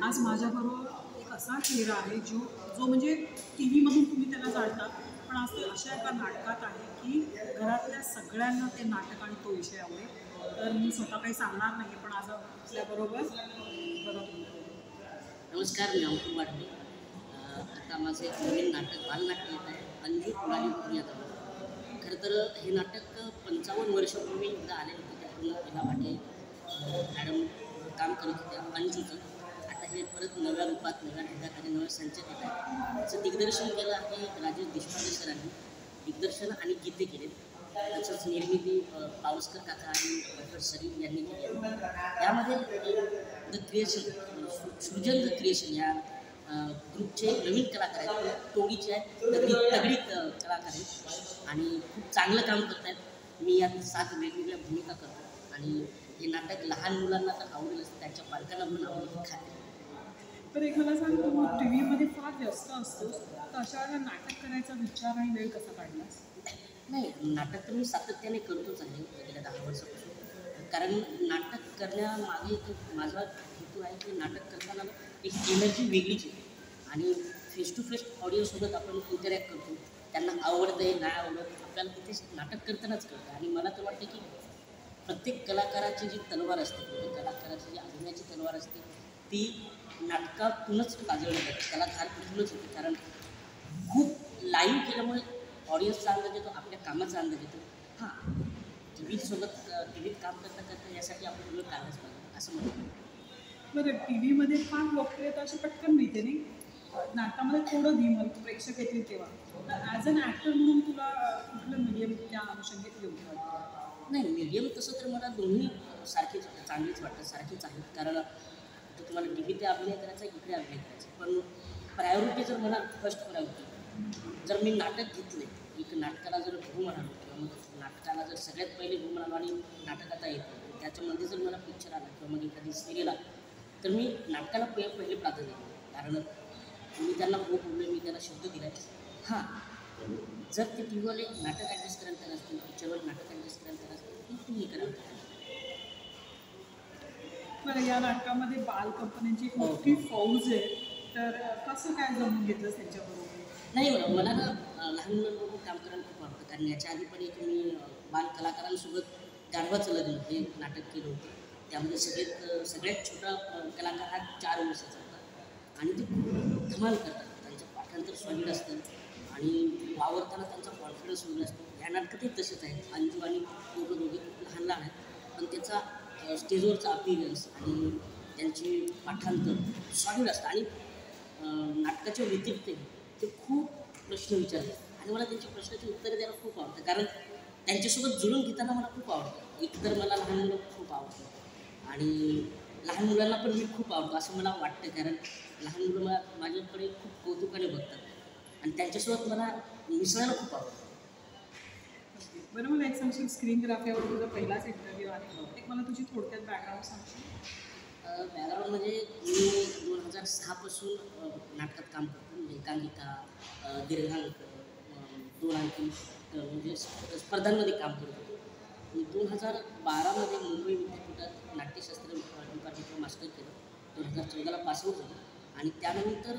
आज माझ्याबरोबर एक असा चेहरा आहे जो जो म्हणजे टी व्हीमधून तुम्ही त्याला जाणता, पण आज ते अशा एका नाटकात आहे की घरातल्या सगळ्यांना ते नाटक आणि तो विषय आवडेल. तर मी स्वतः काही सांगणार नाही, पण आज आपल्याबरोबर बघा तुम्ही. नमस्कार, मी अंकुर वाटते. आता माझं एक नवीन नाटक बालनाट्य येत आहे, अंजू कुणाली पुण्यात. खरं तर हे नाटक 55 वर्षापूर्वी एकदा आलेलं होतं. त्यातून पहिला वाटे मॅडम काम करत होत्या अंजूचं. आता हे परत नव्या रूपात, नव्या ढंगात आणि नव्या संचेत येत आहे. त्याचं दिग्दर्शन केलं आहे राजेश देशपांडे सरांनी. दिग्दर्शन आणि गीते केले. त्याचंच निर्मिती पावसकर काका आणि डॉक्टर सरीफ यांनी केली आहे. यामध्ये द क्रिएशन, सृजन द क्रिएशन या ग्रुपचे नवीन कलाकार आहेत. टोळीचे आहेत, तगडी कलाकार आहेत आणि खूप चांगलं काम करत आहेत. मी यात 7 वेगवेगळ्या भूमिका करतो आणि हे नाटक लहान मुलांना तर आवडेलच, त्यांच्या पालकांना पण आवडेल खाते. तर एक मला सांग, तू टी व्हीमध्ये फार व्यस्त असतोस, तर अशा वेळेला नाटक करायचा विचार आणि वेळ कसा काढलास? नाही, नाटक तर मी सातत्याने करतोच आहे गेल्या 10 वर्षापासून. कारण नाटक करण्यामागे एक माझा हेतू आहे की नाटक करताना एक एनर्जी वेगळीच येते आणि फेस टू फेस ऑडियन्ससोबत आपण इंटरॅक्ट करतो. त्यांना आवडतं आहे नाही आवडत आपल्याला तिथेच नाटक करतानाच कळतं. आणि मला तर वाटतं की प्रत्येक कलाकाराची जी तलवार असते, प्रत्येक कलाकाराची जी अभिनयाची तलवार असते, ती नाटकातूनच गाजवली जाते, कलाकार तिथूनच होते. कारण खूप लाईव्ह केल्यामुळे ऑडियन्सचा अंदाज येतो, आपल्या कामाचा अंदाज येतो. हां, टी व्हीत काम करता करता यासाठी आपण वेळ काढलाच पाहिजे असं म्हणतो. बरं, टी व्हीमध्ये फार लोकप्रियता अशी पटकन मिळते नाही, नाटकामध्ये थोडं धीमल प्रेक्षक येतील तेव्हा. तर ॲज अन ॲक्टर म्हणून तुला कुठलं मीडियम त्या अनुषंगित योग्य वाटतं? नाही, मीडियम तसं तर मला दोन्ही सारखेच चांगलीच वाटतं, सारखेच आहेत. कारण तर तुम्हाला टी व्हीत अभिनय करायचा, इकडे अभिनय करायचा, पण प्रायोरिटी जर मला फर्स्ट प्रायोरिटी जर मी नाटक घेतले, एक नाटकाला जर भू म्हणालो किंवा मग नाटकाला जर सगळ्यात पहिले भू म्हणालो आणि नाटक आता येतं, त्याच्यामध्ये जर मला पिक्चर आला किंवा मग एखादी सिरियल आला, तर मी नाटकाला पहिले प्राधान्य देईन. कारण मी त्यांना हो बोललो, मी त्यांना शब्द दिला आहे. हां, जर ते टी व्हीवाले नाटक ॲडजस्ट करायला तयार असतील, पिक्चरवर नाटक ॲडजस्ट करायला तयार असतील, तर तुम्ही करायला. बरं, या नाटकामध्ये बाल कंपन्यांची एक मोठी फौज आहे, तर कसं काय जमून घेतलं त्यांच्याबरोबर? नाही, मला ना लहान मुलांबरोबर काम करायला खूप आवडतं. कारण याच्या आधी पण एक मी बाल कलाकारांसोबत गाढवाचं लग्न हे नाटक केलं होतं. त्यामध्ये सगळ्यात छोटा कलाकार हा 4 वर्षाचा होता आणि ते खूप धमाल करतात. त्यांचं पाठांतर सॉलिड असतं आणि वावरताना त्यांचा कॉन्फिडन्स वेगळा असतो. ह्या नाटकातही तसेच आहेत. अंजू आणि दोघे खूप लहान लहान आहेत, पण त्याचा स्टेजवरचा अपीरियन्स आणि त्यांची पाठांतर सॉलिड असतं. आणि नाटकाच्या व्यतिरिक्त ते खूप प्रश्न विचारतात आणि मला त्यांच्या प्रश्नाची उत्तरं द्यायला खूप आवडतं. कारण त्यांच्यासोबत जुळून घेताना मला खूप आवडतं. एकतर मला लहान मुलं खूप आवडतं आणि लहान मुलांना पण मी खूप आवडतो असं मला वाटतं. कारण लहान मुलं माझ्याकडे खूप कौतुकाने बघतात आणि त्यांच्यासोबत मला मिसळायला खूप आवडतं. बरं, मला एक सांगशील, स्क्रीनग्राफीवर तुझा पहिलाच इंटरव्ह्यू आहे, एक मला तुझी थोडक्यात बॅकग्राऊंड सांगशील? बॅकग्राऊंड म्हणजे मी 2006 पासून नाटकात काम करतो. म्हणजे एकांकिका, दीर्घांक, 2 अंकी म्हणजे स्पर्धांमध्ये काम करत होतो. मी 2012मध्ये मुंबई विद्यापीठात नाट्यशास्त्र डिपार्टमेंटवर मास्टर केलं. 2014ला पासआउट झालं आणि त्यानंतर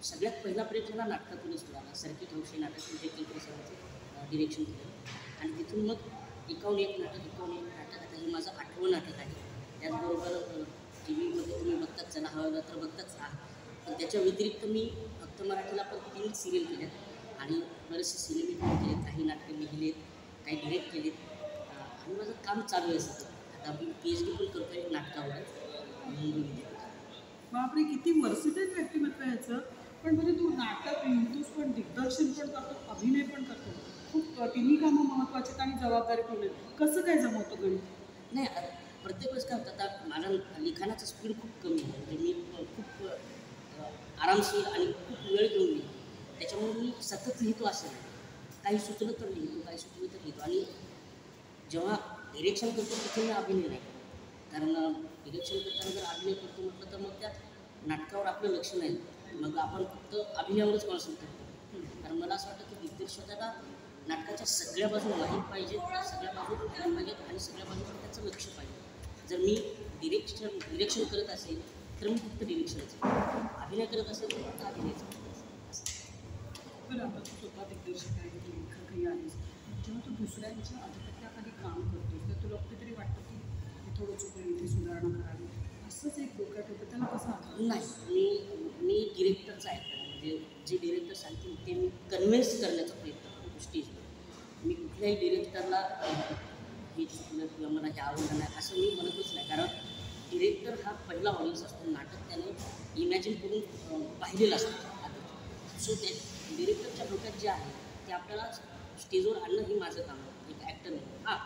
सगळ्यात पहिला प्रयत्न मला नाटकातूनच मिळाला. सर्किट हाऊस हे नाटक विजय केळकर सरांचं डिरेक्शन केलं आणि तिथून मग 51 नाटक आता हे माझं 8वं नाटक आहे. त्याचबरोबर टी व्हीमध्ये तुम्ही बघताच, चला हवं तर बघताच आहात, पण त्याच्या व्यतिरिक्त मी फक्त मराठीला पण 3 सिरियल केल्यात आणि बरेचसे सिनेमे पण केलेत, काही नाटकं लिहिलेत, काही डिरेक्ट केलेत आणि माझं काम चालू आहे सध्या. आता मी PhD पण करतो आहे नाटकावरच मुंबई विद्यापीठात. बापरे, किती वर्सिटाईल व्यक्तिमत्व आहे याचं. पण म्हणजे तू नाटक लिहितोस, पण दिग्दर्शन पण करतो, अभिनय पण करतो, खूप तिन्ही कामं महत्त्वाची आणि जबाबदारीपूर्ण आहेत. कसं काय जमवतं गणित? नाही, प्रत्येक वेळेस काय होतं, आता माझा लिखाणाचं स्पीड खूप कमी आहे. म्हणजे मी खूप आरामशीर आणि खूप वेळ घेऊन लिहितो. त्याच्यामुळे मी सतत लिहितो असं नाही. काही सुचलं तर लिहितो, काही सुचलं तर लिहितो. आणि जेव्हा डिरेक्शन करतो तिथे मी अभिनय नाही करतो. कारण डिरेक्शन करताना जर अभिनय करतो म्हटलं तर मग त्या नाटकावर आपलं लक्ष नाही. मग आपण फक्त अभिनयावरच कॉन्सन्ट्रेट करतो. कारण मला असं वाटतं की दिग्दर्शकाला नाटकाच्या सगळ्या बाजू माहीत पाहिजेत, सगळ्या बाजू पाहिजेत आणि सगळ्या बाजूवर त्याचं लक्ष पाहिजे. जर मी डिरेक्शन करत असेल तर मी फक्त डिरेक्शनचं अभिनय करत असेल तर फक्त अभिनयचं बरं. आता तू स्वतः दिग्दर्शक आहे, तू लेखकही आहेस. जेव्हा तू दुसऱ्यांच्या आधिपत्याखाली काम करतोस तर तुला कुठेतरी वाटतं की हे थोडं चुकलं, इथे सुधारणा करावी, असंच एक डोक्यात होतं, त्याला कसं हाताळलं? नाही. मी डिरेक्टरचा आहे, म्हणजे जे डिरेक्टर सांगतील ते मी कन्व्हिन्स करण्याचा प्रयत्न करतो स्टेजवर. मी कुठल्याही डिरेक्टरला हे चुकलं किंवा मला हे आवडलं नाही असं मी म्हणतच नाही, कारण डिरेक्टर हा पहिला ऑडियन्स असतो. नाटक त्याने इमॅजिन करून पाहिलेलं असतं आधी. सो ते डिरेक्टरच्या डोक्यात जे आहे ते आपल्याला स्टेजवर आणणं हे माझं काम आहे एक ॲक्टर म्हणून. हां,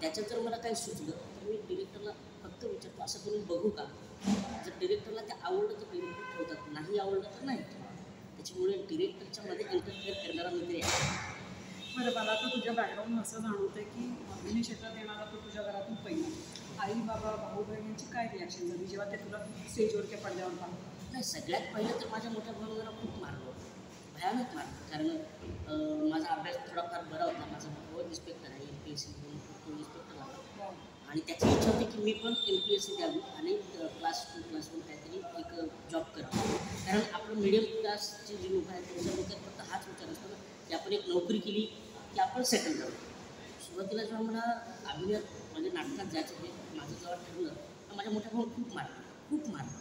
त्याच्यात जर मला काही सुचलं तर मी डिरेक्टरला फक्त विचारतो असं करून बघू का. जर डिरेक्टरला ते आवडलं तर डिरेक्टर ठेवतात, नाही आवडलं तर नाही. त्याच्यामुळे डिरेक्टरच्या मध्ये इंटरफेअर करणारा मित्र आहे. बरं, मला तर तुझ्या बॅकग्राऊंड असं जाणवतं आहे की अभिनय क्षेत्रात येणारा तो तुझ्या घरातून पहिला. आई बाबा भाऊ बहिणींची काय रिॲक्शन झाली जेव्हा ते तुला स्टेजवर किंवा पडद्यावर पाहतात? नाही, सगळ्यात पहिलं तर माझ्या मोठ्या भावानं मला खूप मारलं, भयानक मारलं. कारण माझा अभ्यास थोडाफार बरा होता. माझा भाऊ इन्स्पेक्टर आहे, MPSC म्हणून तो इन्स्पेक्टर झाला आणि त्याची इच्छा होती की मी पण MPSC द्यावी आणि क्लास 2 क्लास 1 काहीतरी एक जॉब करावा. कारण आपलं मिडियम क्लासचे जे लोक आहेत त्यांच्या डोक्यात फक्त हाच विचार असतो ना की आपण एक नोकरी केली की आपण सेटल झालो. सुरुवातीला जेव्हा मला अभिनय म्हणजे नाटकात जायचं हे माझं जेव्हा ठरलं तर माझ्या मोठ्या भाऊ खूप मारलं.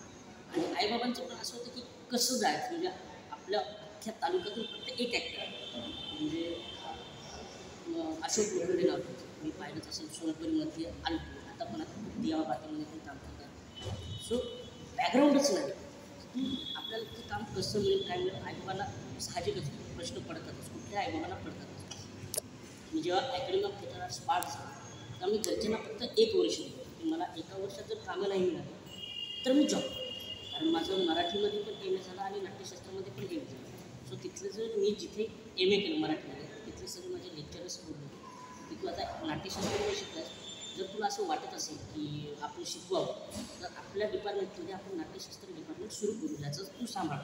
आणि आईबाबांचं पण असं होतं की कसं जायचं, म्हणजे आपल्या अख्ख्या तालुक्यातून फक्त एक ॲक्टर म्हणजे अशोक लोखंडे नाव त्याचं. मी पाहिलंच असेल सोनपुरीमध्ये आलो, आता पण आता दियाबातीमध्ये पण काम करतात. सो बॅकग्राऊंडच नाही. आपल्याला ते काम कसं मिळेल काय मिळेल आईबाबांना साहजिकच प्रश्न पडतातच, कुठल्या आईबाबांना पडतातच. मी जेव्हा academy of theatre arts pass झालो तर मी घरच्यांना फक्त 1 वर्ष दिलं की मला 1 वर्षात जर कामं नाही मिळालं तर मी जॉब करतो. कारण माझं मराठीमध्ये पण MA झालं आणि नाट्यशास्त्रामध्ये पण MA झालं. सो तिथलं जर मी जिथे MA केलं मराठीमध्ये तिथले सगळे माझे लेक्चरर्स बोलले की तू आता नाट्यशास्त्रामध्ये शिकलास, जर तुला असं वाटत असेल की आपण शिकवावं तर आपल्या डिपार्टमेंटमध्ये आपण नाट्यशास्त्र डिपार्टमेंट सुरू करू, ज्याचं तू सांभाळ.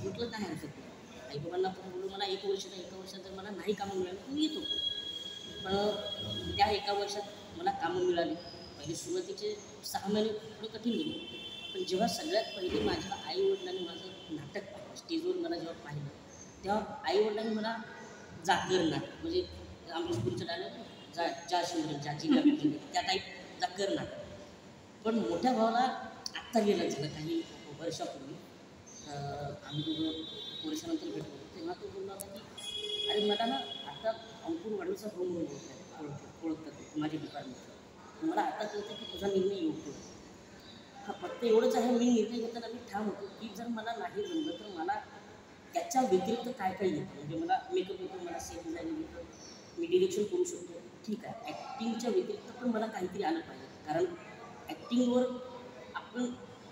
म्हटलं काय हरकत नाही. आईबाबांना पण बोलू मला 1 वर्षात जर मला नाही कामं मिळाली तर मी येतो. पण त्या 1 वर्षात मला कामं मिळाली. पहिले सुरुवातीचे 6 महिने थोडे कठीण गेले, पण जेव्हा सगळ्यात पहिले माझ्या आईवडिलांनी माझं नाटक पाहिलं, स्टेजवर मला जेव्हा पाहिलं तेव्हा आईवडिलांनी मला जागर नाटक म्हणजे आम्ही स्कूलचं डायलॉग ज्या शिंदे ज्या जिल्हा त्या टाईप जागर नाटक. पण मोठ्या भावाला आत्ता गेलं झालं काही वर्षापूर्वी आम्ही दोघं वर्षानंतर भेटलो तेव्हा तो बोलला होता की अरे मला ना आता अंकुर वाढूचा भाऊ म्हणून ओळखतात माझ्या डिपार्टमेंटचं. मला आता कळतं की तुझा निर्णय योग्य होता. हा फक्त एवढंच आहे, मी निर्णय घेताना मी ठाम होतो की जर मला नाही जमलं तर मला त्याच्या व्यतिरिक्त काय काय येतं. म्हणजे मला मेकअप येतो, मला सेट डिझायनिंग येतं, मी डिरेक्शन करू शकतो, ठीक आहे. ॲक्टिंगच्या व्यतिरिक्त पण मला काहीतरी आलं पाहिजे, कारण ॲक्टिंगवर आपण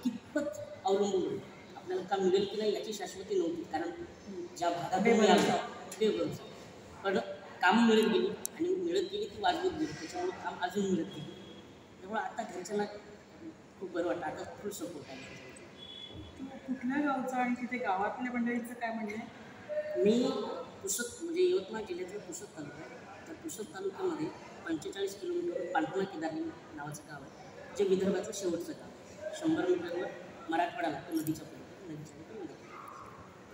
कितपत अवलंबून होतो. आपल्याला काम मिळेल की नाही याची शाश्वती नव्हती, कारण ज्या भागात बेबरोबर पण काम मिळत गेली आणि मिळत गेली ती वाजवत गेली, त्याच्यामुळे काम अजून मिळत गेली. त्यामुळे आता घरच्यांना खूप बरं वाटतं, आता फुल सपोर्ट आहे. तू कुठल्या गावचा आणि तिथे गावातल्या मंडळीचं काय म्हणणं आहे? मी पुसद म्हणजे यवतमाळ जिल्ह्यातलं पुसद तालुका आहे. तर पुसद तालुक्यामध्ये 45 किलोमीटरवर पांढरा केदारी नावाचं गाव आहे, जे विदर्भातलं शेवटचं गाव. 100 मीटरवर मराठवाडा लागतो नदीच्या पुढे.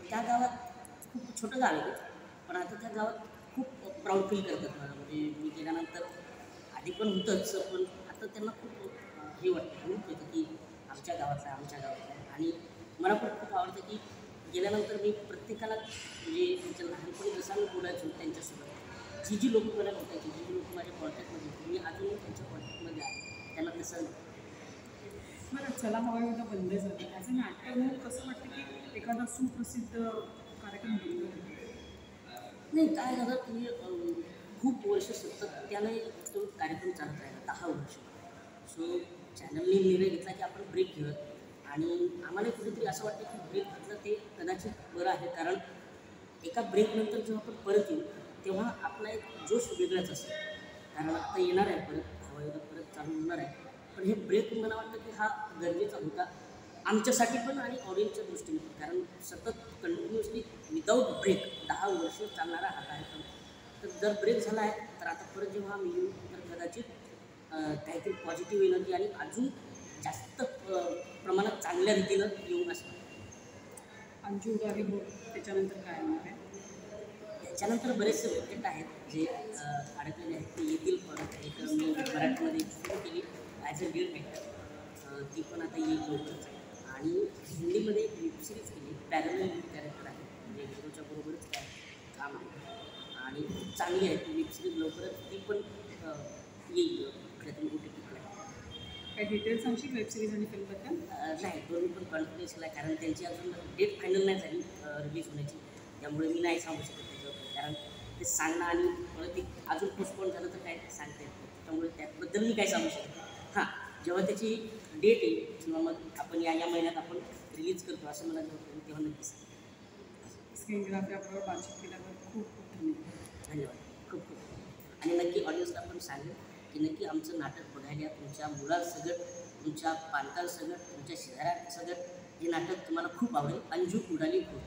त्या गावात खूप छोटं गाव आहे, पण आता त्या गावात खूप प्राऊड फील करतात मला. म्हणजे मी गेल्यानंतर आधी पण होतंच, पण आता त्यांना खूप हे वाटतं येतं की आमच्या गावातलं आहे. आणि मला पण खूप आवडतं की गेल्यानंतर मी प्रत्येकाला म्हणजे त्यांच्या लहानपणी जसं मी बोलायचो त्यांच्यासोबत, जी लोक मला भेटायची, जी लोक माझ्या कॉन्टॅक्टमध्ये होती, मी अजूनही त्यांच्या कॉन्टॅक्टमध्ये आहे. त्यांना तसं बरं, चला हवा एकदा बंद झालं ॲज अ नाट्य म्हणून कसं वाटतं की एखादा सुप्रसिद्ध कार्यक्रम बंद नाही. काय झालं की खूप वर्ष सातत्याने तो कार्यक्रम चालत राहिला, 10 वर्ष. सो चॅनलने निर्णय घेतला की आपण ब्रेक घेऊयात. आणि आम्हाला कुठेतरी असं वाटतं की ब्रेक घेतलं ते कदाचित बरं आहे, कारण एका ब्रेकनंतर जेव्हा आपण परत येऊ तेव्हा आपला एक जोश वेगळाच असेल. कारण आता येणार आहे परत हवा परत चालू होणार आहे, पण हे ब्रेक मला वाटतं की हा गरजेचा होता आमच्यासाठी पण आणि ऑडियन्सच्या दृष्टीने पण. कारण सतत कंटिन्युअसली विदाऊट ब्रेक 10 वर्ष चालणारा हा कार्यक्रम, तर जर ब्रेक झाला आहे तर आता परत जेव्हा आम्ही येऊ तर कदाचित काहीतरी पॉझिटिव्ह एनर्जी आणि अजून जास्त प्रमाणात चांगल्या रीतीनं येऊन असणार. अंजू उडाली हो, त्याच्यानंतर काय होणार आहे? त्याच्यानंतर बरेचसे प्रोजेक्ट आहेत जे अडकलेले आहेत, ते येतील परत. एक मी मराठीमध्ये सुरू केली ॲज अ लीड ॲक्टर, ती पण आता येईल लवकरच. आणि हिंदीमध्ये एक वेबसिरीज केली, पॅरलल लीड कॅरेक्टर आहे, म्हणजे हिरोच्या बरोबरच काय काम आहे आणि खूप चांगली आहे ती वेबसिरीज. लवकरच ती पण येईल प्रत्येक OTT प्लॅटफॉर्म. काही डिटेल्स सांगशील वेबसिरीज आणि फिल्मबद्दल? नाही, दोन्ही पण कॉन्फिडेन्शियल आहे, कारण त्यांची अजून डेट फायनल नाही झाली रिलीज होण्याची, त्यामुळे मी नाही सांगू शकत त्याच्याबद्दल. कारण ते सांगणं आणि परत ते अजून पोस्टपोन झालं तर काय सांगता येत नाही, त्यामुळे त्याबद्दल मी काय सांगू शकतो. हां, जेव्हा त्याची डेट येईल किंवा मग आपण या महिन्यात आपण रिलीज करतो असं मला जेव्हा तेव्हा नक्कीच सांगतो. स्क्रीन ग्राफिकबरोबर बातचीत केल्याबद्दल खूप खूप धन्यवाद. धन्यवाद, खूप खूप. आणि नक्की ऑडियन्सला पण सांगेल की नक्की आमचं नाटक बघायला, तुमच्या मुलांसगट, तुमच्या पालकांसगट, तुमच्या शेजाऱ्यांसगट हे नाटक तुम्हाला खूप आवडेल. अंजू उडाली हो.